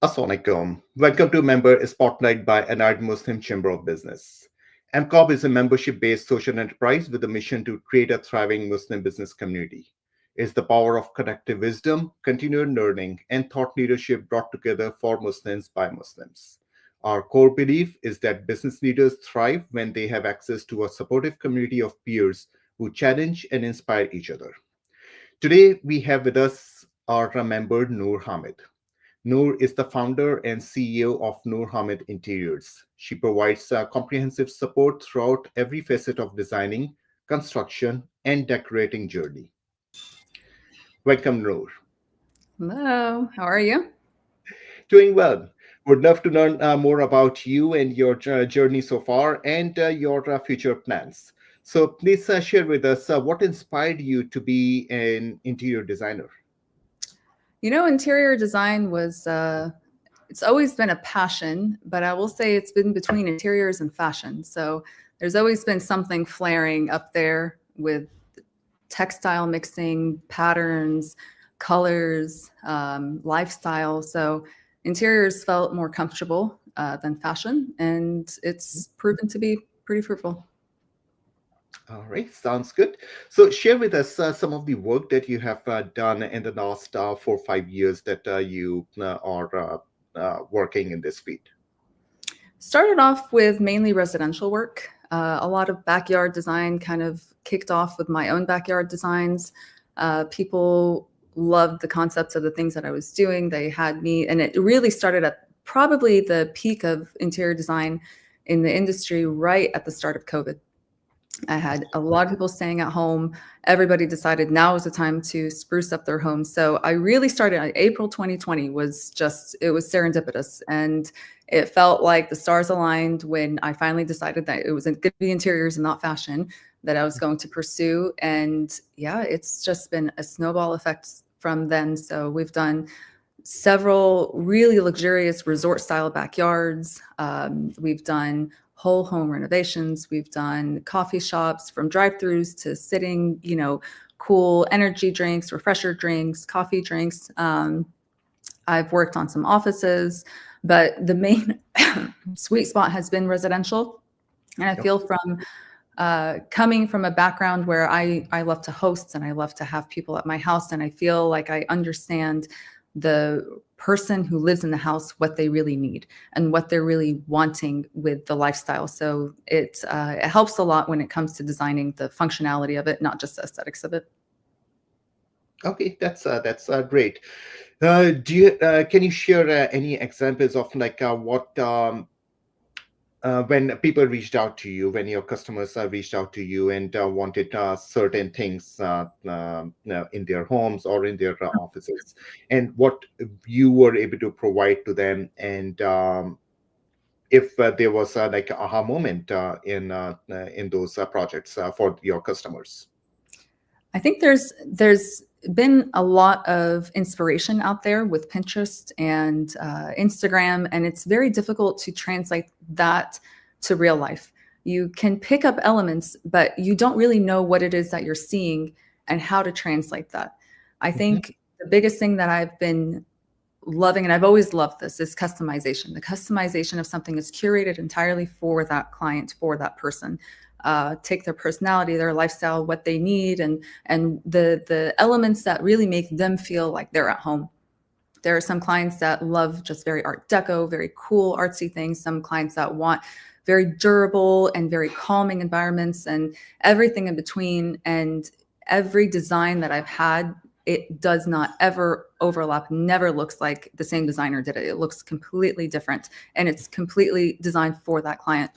Assalamualaikum. Welcome to Member Spotlight by Anard Muslim Chamber of Business. MCOB is a membership-based social enterprise with a mission to create a thriving Muslim business community. It's the power of collective wisdom, continued learning, and thought leadership brought together for Muslims by Muslims. Our core belief is that business leaders thrive when they have access to a supportive community of peers who challenge and inspire each other. Today, we have with us our member Noor Hamid. Noor is the founder and CEO of Noor Hamid Interiors. She provides comprehensive support throughout every facet of designing, construction, and decorating journey. Welcome, Noor. Hello, how are you? Doing well. Would love to learn more about you and your journey so far and your future plans. So please share with us what inspired you to be an interior designer. Interior design it's always been a passion, but I will say it's been between interiors and fashion. So there's always been something flaring up there with textile mixing, patterns, colors, lifestyle. So interiors felt more comfortable than fashion, and it's proven to be pretty fruitful. All right, sounds good. So, share with us some of the work that you have done in the last 4 or 5 years that you are working in this field. Started off with mainly residential work. A lot of backyard design kind of kicked off with my own backyard designs. People loved the concepts of the things that I was doing. They had me, and it really started at probably the peak of interior design in the industry right at the start of COVID. I had a lot of people staying at home. Everybody decided now was the time to spruce up their homes. So I really started April 2020 it was serendipitous. And it felt like the stars aligned when I finally decided that it was going to be interiors and not fashion that I was going to pursue. And yeah, it's just been a snowball effect from then. So we've done several really luxurious resort style backyards. We've done whole home renovations. We've done coffee shops from drive-throughs to sitting, cool energy drinks, refresher drinks, coffee drinks. I've worked on some offices, but the main sweet spot has been residential. And I Yep. feel from coming from a background where I love to host and I love to have people at my house, and I feel like I understand the person who lives in the house, what they really need and what they're really wanting with the lifestyle. So it helps a lot when it comes to designing the functionality of it, not just the aesthetics of it. Okay, that's great. Can you share any examples of like what when people reached out to you, when your customers reached out to you and wanted certain things in their homes or in their offices, and what you were able to provide to them, and if there was like a aha moment in those projects for your customers. I think there's been a lot of inspiration out there with Pinterest and Instagram, and it's very difficult to translate that to real life. You can pick up elements, but you don't really know what it is that you're seeing and how to translate that. I Mhm. think the biggest thing that I've been loving, and I've always loved this, is customization. The customization of something is curated entirely for that client, for that person. Take their personality, their lifestyle, what they need, and the elements that really make them feel like they're at home. There are some clients that love just very art deco, very cool artsy things. Some clients that want very durable and very calming environments, and everything in between. And every design that I've had, it does not ever overlap, never looks like the same designer did it. It looks completely different, and it's completely designed for that client.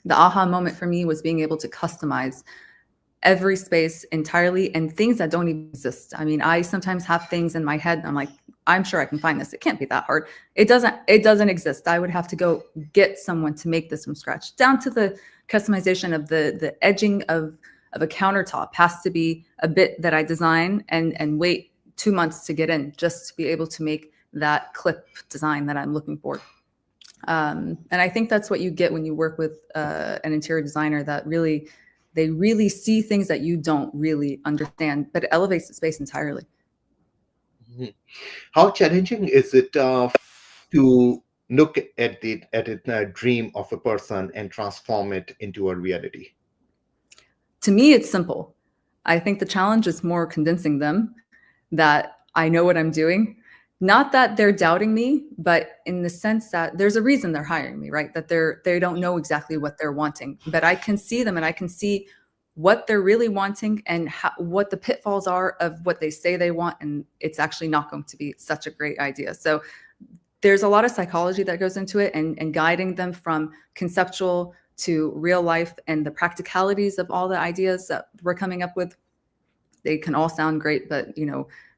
The aha moment for me was being able to customize every space entirely, and things that don't even exist. I mean, I sometimes have things in my head and I'm like, I'm sure I can find this. It can't be that hard. It doesn't exist. I would have to go get someone to make this from scratch, down to the customization of the edging of a countertop has to be a bit that I design and wait 2 months to get in, just to be able to make that clip design that I'm looking for. And I think that's what you get when you work with an interior designer, that really, they really see things that you don't really understand, but it elevates the space entirely. Mhm. How challenging is it to look at a dream of a person and transform it into a reality? To me, it's simple. I think the challenge is more convincing them that I know what I'm doing. Not that they're doubting me, but in the sense that there's a reason they're hiring me, right? That they don't know exactly what they're wanting, but I can see them and I can see what they're really wanting and what the pitfalls are of what they say they want, and it's actually not going to be such a great idea. So there's a lot of psychology that goes into it, and guiding them from conceptual to real life and the practicalities of all the ideas that we're coming up with. They can all sound great, but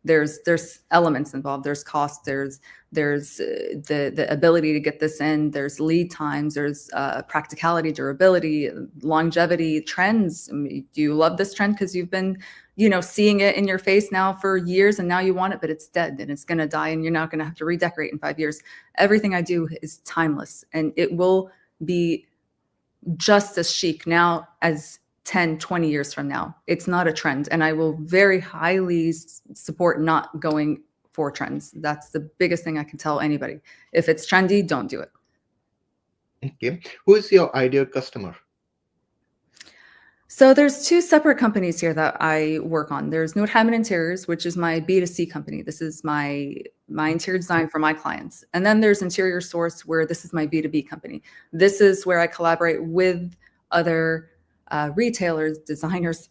there's elements involved. There's cost. There's the ability to get this in. There's lead times. There's practicality, durability, longevity, trends. I mean, do you love this trend because you've been seeing it in your face now for years, and now you want it, but it's dead and it's going to die and you're not going to have to redecorate in 5 years. Everything I do is timeless, and it will be just as chic now as 10, 20 years from now. It's not a trend. And I will very highly support not going for trends. That's the biggest thing I can tell anybody. If it's trendy, don't do it. Okay. Who is your ideal customer? So there's two separate companies here that I work on. There's Noor Hamid Interiors, which is my B2C company. This is my interior design for my clients. And then there's Interior Source, where this is my B2B company. This is where I collaborate with other retailers, designers,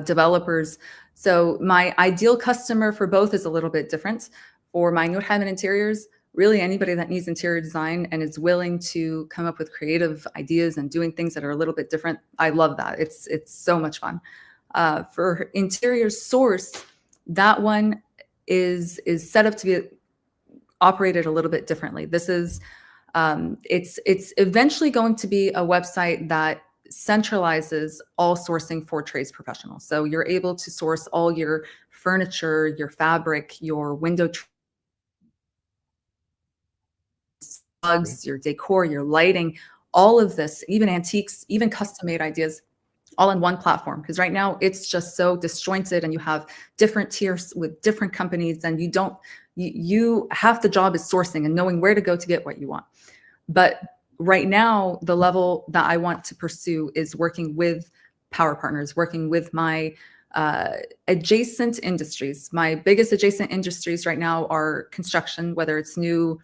developers. So my ideal customer for both is a little bit different. For my Noor Hamid Interiors, really anybody that needs interior design and is willing to come up with creative ideas and doing things that are a little bit different. I love that. It's so much fun. For Interior Source, that one is set up to be operated a little bit differently. This is it's eventually going to be a website that centralizes all sourcing for trades professionals. So you're able to source all your furniture, your fabric, your window plugs, your decor, your lighting, all of this, even antiques, even custom made ideas, all in one platform. Because right now it's just so disjointed and you have different tiers with different companies, and you half the job is sourcing and knowing where to go to get what you want. But right now, the level that I want to pursue is working with power partners, working with my adjacent industries. My biggest adjacent industries right now are construction, whether it's new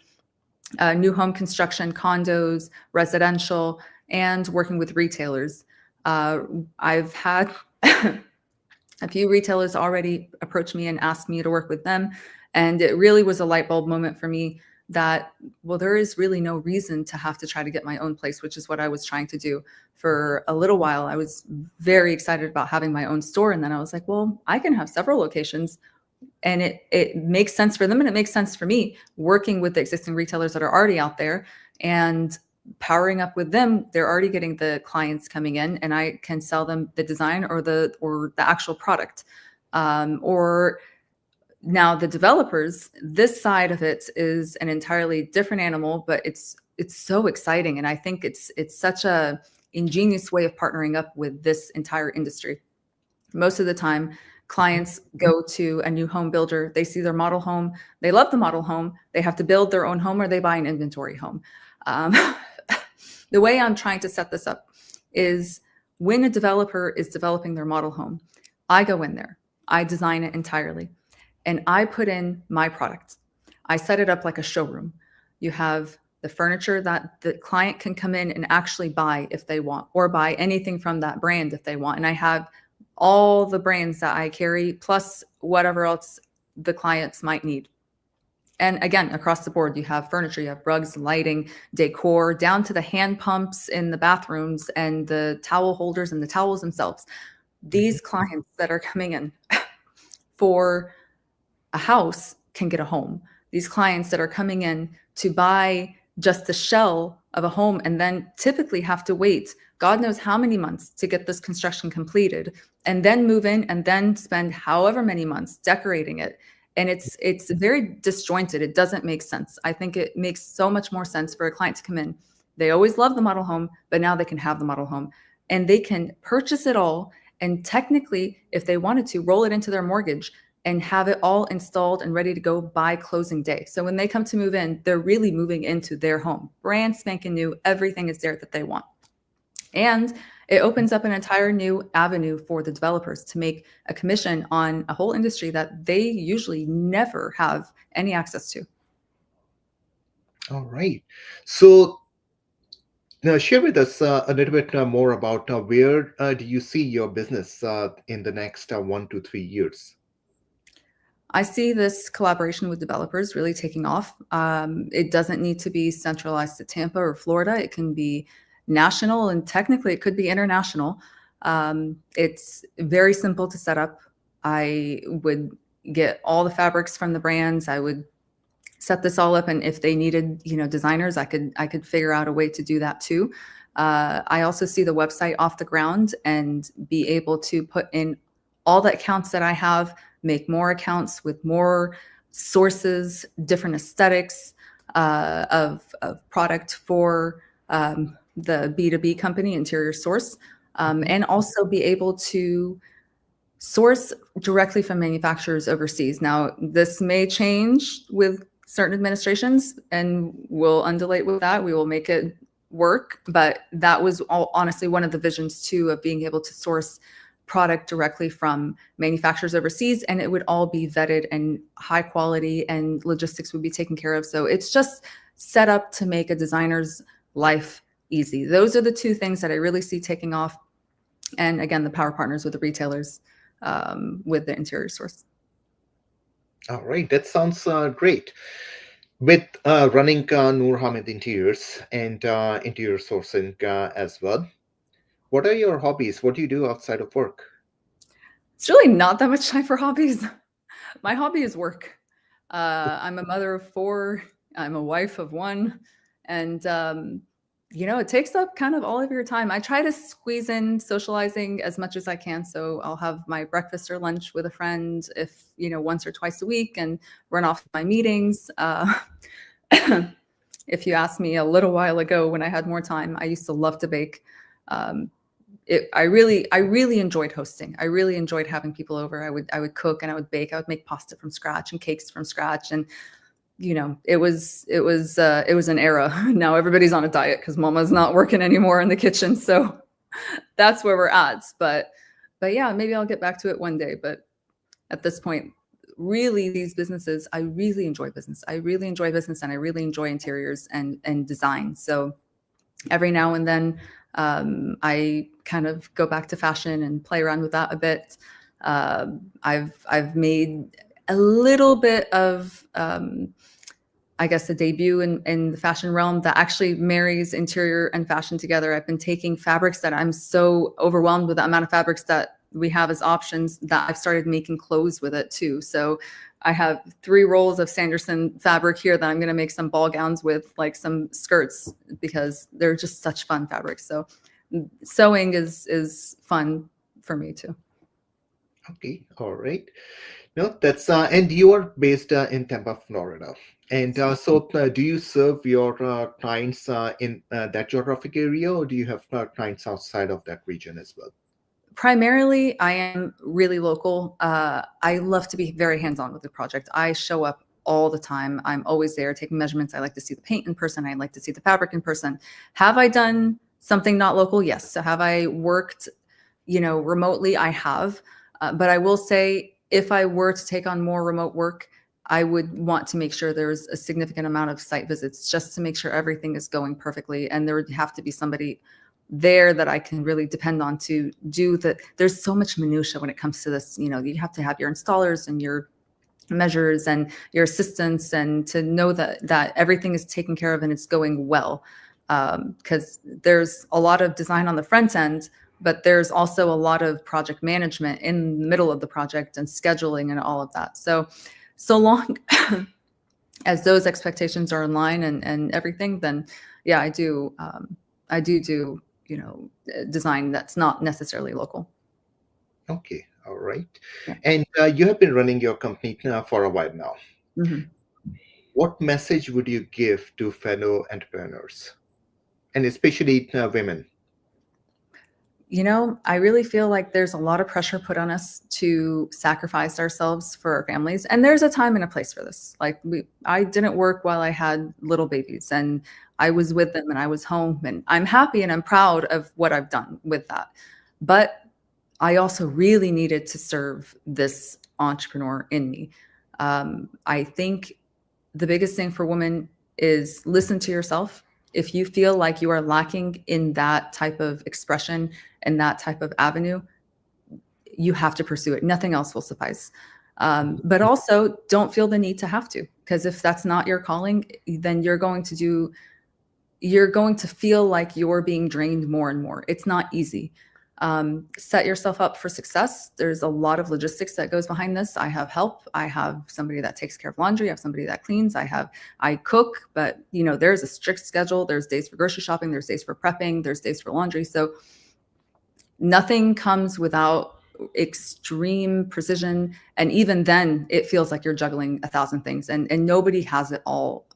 home construction, condos, residential, and working with retailers. I've had a few retailers already approach me and ask me to work with them. And it really was a light bulb moment for me that, well, there is really no reason to have to try to get my own place, which is what I was trying to do for a little while. I was very excited about having my own store. And then I was like, well, I can have several locations. And it makes sense for them and it makes sense for me working with the existing retailers that are already out there and powering up with them. They're already getting the clients coming in, and I can sell them the design or the actual product. Or now the developers, this side of it is an entirely different animal, but it's so exciting. And I think it's such a ingenious way of partnering up with this entire industry. Most of the time, clients go to a new home builder, they see their model home, they love the model home, they have to build their own home or they buy an inventory home. The way I'm trying to set this up is when a developer is developing their model home, I go in there, I design it entirely, and I put in my product. I set it up like a showroom. You have the furniture that the client can come in and actually buy if they want, or buy anything from that brand if they want. And I have all the brands that I carry, plus whatever else the clients might need. And again, across the board, you have furniture, you have rugs, lighting, decor, down to the hand pumps in the bathrooms and the towel holders and the towels themselves. These clients that are coming in for a house can get a home. These clients that are coming in to buy just the shell of a home and then typically have to wait God knows how many months to get this construction completed and then move in and then spend however many months decorating it. And it's very disjointed. It doesn't make sense. I think it makes so much more sense for a client to come in. They always love the model home, but now they can have the model home and they can purchase it all. And technically, if they wanted to, roll it into their mortgage and have it all installed and ready to go by closing day. So when they come to move in, they're really moving into their home, brand spanking new. Everything is there that they want. And it opens up an entire new avenue for the developers to make a commission on a whole industry that they usually never have any access to. All right. So now share with us a little bit more about where do you see your business in the next 1 to 3 years? I see this collaboration with developers really taking off. It doesn't need to be centralized to Tampa or Florida. It can be national, and technically it could be international. It's very simple to set up. I would get all the fabrics from the brands. I would set this all up, and if they needed, designers, I could figure out a way to do that too. I also see the website off the ground and be able to put in all the accounts that I have, make more accounts with more sources, different aesthetics of product for the B2B company, Interior Source, and also be able to source directly from manufacturers overseas. Now, this may change with certain administrations, and we'll undulate with that. We will make it work, but that was honestly one of the visions too, of being able to source product directly from manufacturers overseas, and it would all be vetted and high quality, and logistics would be taken care of. So it's just set up to make a designer's life easy. Those are the two things that I really see taking off. And again, the power partners with the retailers, with the Interior Source. All right, that sounds great. With running Noor Hamid Interiors and Interior Sourcing as well, what are your hobbies? What do you do outside of work? It's really not that much time for hobbies. My hobby is work. I'm a mother of 4. I'm a wife of 1. And, it takes up kind of all of your time. I try to squeeze in socializing as much as I can. So I'll have my breakfast or lunch with a friend if, once or twice a week, and run off to my meetings. If you asked me a little while ago when I had more time, I used to love to bake. I really enjoyed hosting. I really enjoyed having people over. I would cook and I would bake. I would make pasta from scratch and cakes from scratch. And it was an era. Now everybody's on a diet because mama's not working anymore in the kitchen. So that's where we're at. But yeah, maybe I'll get back to it one day. But at this point, really, these businesses, I really enjoy business. I really enjoy business, and I really enjoy interiors and design. So every now and then, I kind of go back to fashion and play around with that a bit. I've made a little bit of, I guess, a debut in the fashion realm that actually marries interior and fashion together. I've been taking fabrics that I'm so overwhelmed with the amount of fabrics that we have as options that I've started making clothes with it too. So I have 3 rolls of Sanderson fabric here that I'm going to make some ball gowns with, like some skirts, because they're just such fun fabrics. So sewing is fun for me too. Okay, all right. No, that's and you are based in Tampa, Florida. And so, do you serve your clients in that geographic area, or do you have clients outside of that region as well? Primarily, I am really local. I love to be very hands-on with the project. I show up all the time. I'm always there taking measurements. I like to see the paint in person. I like to see the fabric in person. Have I done something not local? Yes. So have I worked, remotely? I have. But I will say, if I were to take on more remote work, I would want to make sure there's a significant amount of site visits just to make sure everything is going perfectly. And there would have to be somebody there that I can really depend on to do that. There's so much minutia when it comes to this. You have to have your installers and your measures and your assistants, and to know that everything is taken care of and it's going well. Because there's a lot of design on the front end, but there's also a lot of project management in the middle of the project and scheduling and all of that. So long as those expectations are in line and everything, then yeah, I do design that's not necessarily local. Okay, all right. Yeah. And you have been running your company for a while now. Mm-hmm. What message would you give to fellow entrepreneurs, and especially women? I really feel like there's a lot of pressure put on us to sacrifice ourselves for our families. And there's a time and a place for this. Like I didn't work while I had little babies, and I was with them and I was home, and I'm happy and I'm proud of what I've done with that. But I also really needed to serve this entrepreneur in me. I think the biggest thing for women is listen to yourself. If you feel like you are lacking in that type of expression and that type of avenue, you have to pursue it. Nothing else will suffice. But also don't feel the need to have to, because if that's not your calling, then you're going to feel like you're being drained more and more. It's not easy. Set yourself up for success. There's a lot of logistics that goes behind this. I have help. I have somebody that takes care of laundry. I have somebody that cleans. I cook, but there's a strict schedule. There's days for grocery shopping. There's days for prepping. There's days for laundry. So nothing comes without extreme precision. And even then it feels like you're juggling 1,000 things, and nobody has it all,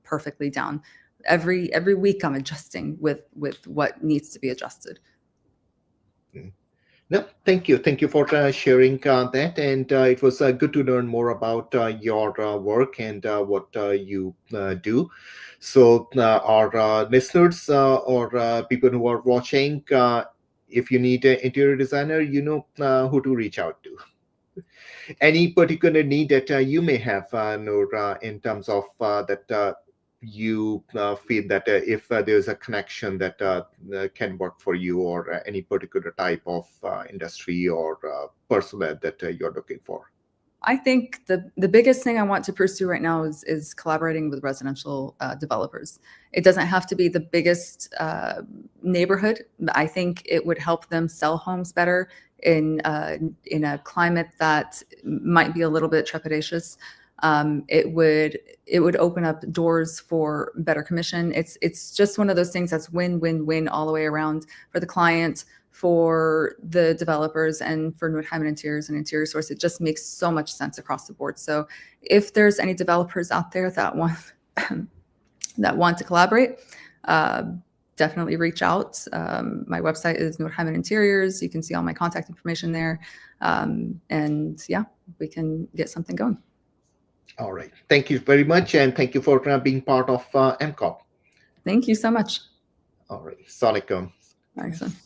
perfectly down. Every week I'm adjusting with what needs to be adjusted. No, thank you. Thank you for sharing that. And it was good to learn more about your work and what you do. So, our listeners or people who are watching, if you need an interior designer, you know who to reach out to. Any particular need that you may have, Noor, in terms of that you feel that if there's a connection that can work for you, or any particular type of industry or personnel that you're looking for? I think the biggest thing I want to pursue right now is collaborating with residential developers. It doesn't have to be the biggest neighborhood. I think it would help them sell homes better in a climate that might be a little bit trepidatious. It would open up doors for better commission. It's just one of those things that's win-win-win all the way around for the client, for the developers, and for Noor Hamid Interiors and Interior Source. It just makes so much sense across the board. So if there's any developers out there that want to collaborate, definitely reach out. My website is Noor Hamid Interiors. You can see all my contact information there. And yeah, we can get something going. All right. Thank you very much. And thank you for being part of MCOP. Thank you so much. All right. Assalamualaikum. Excellent.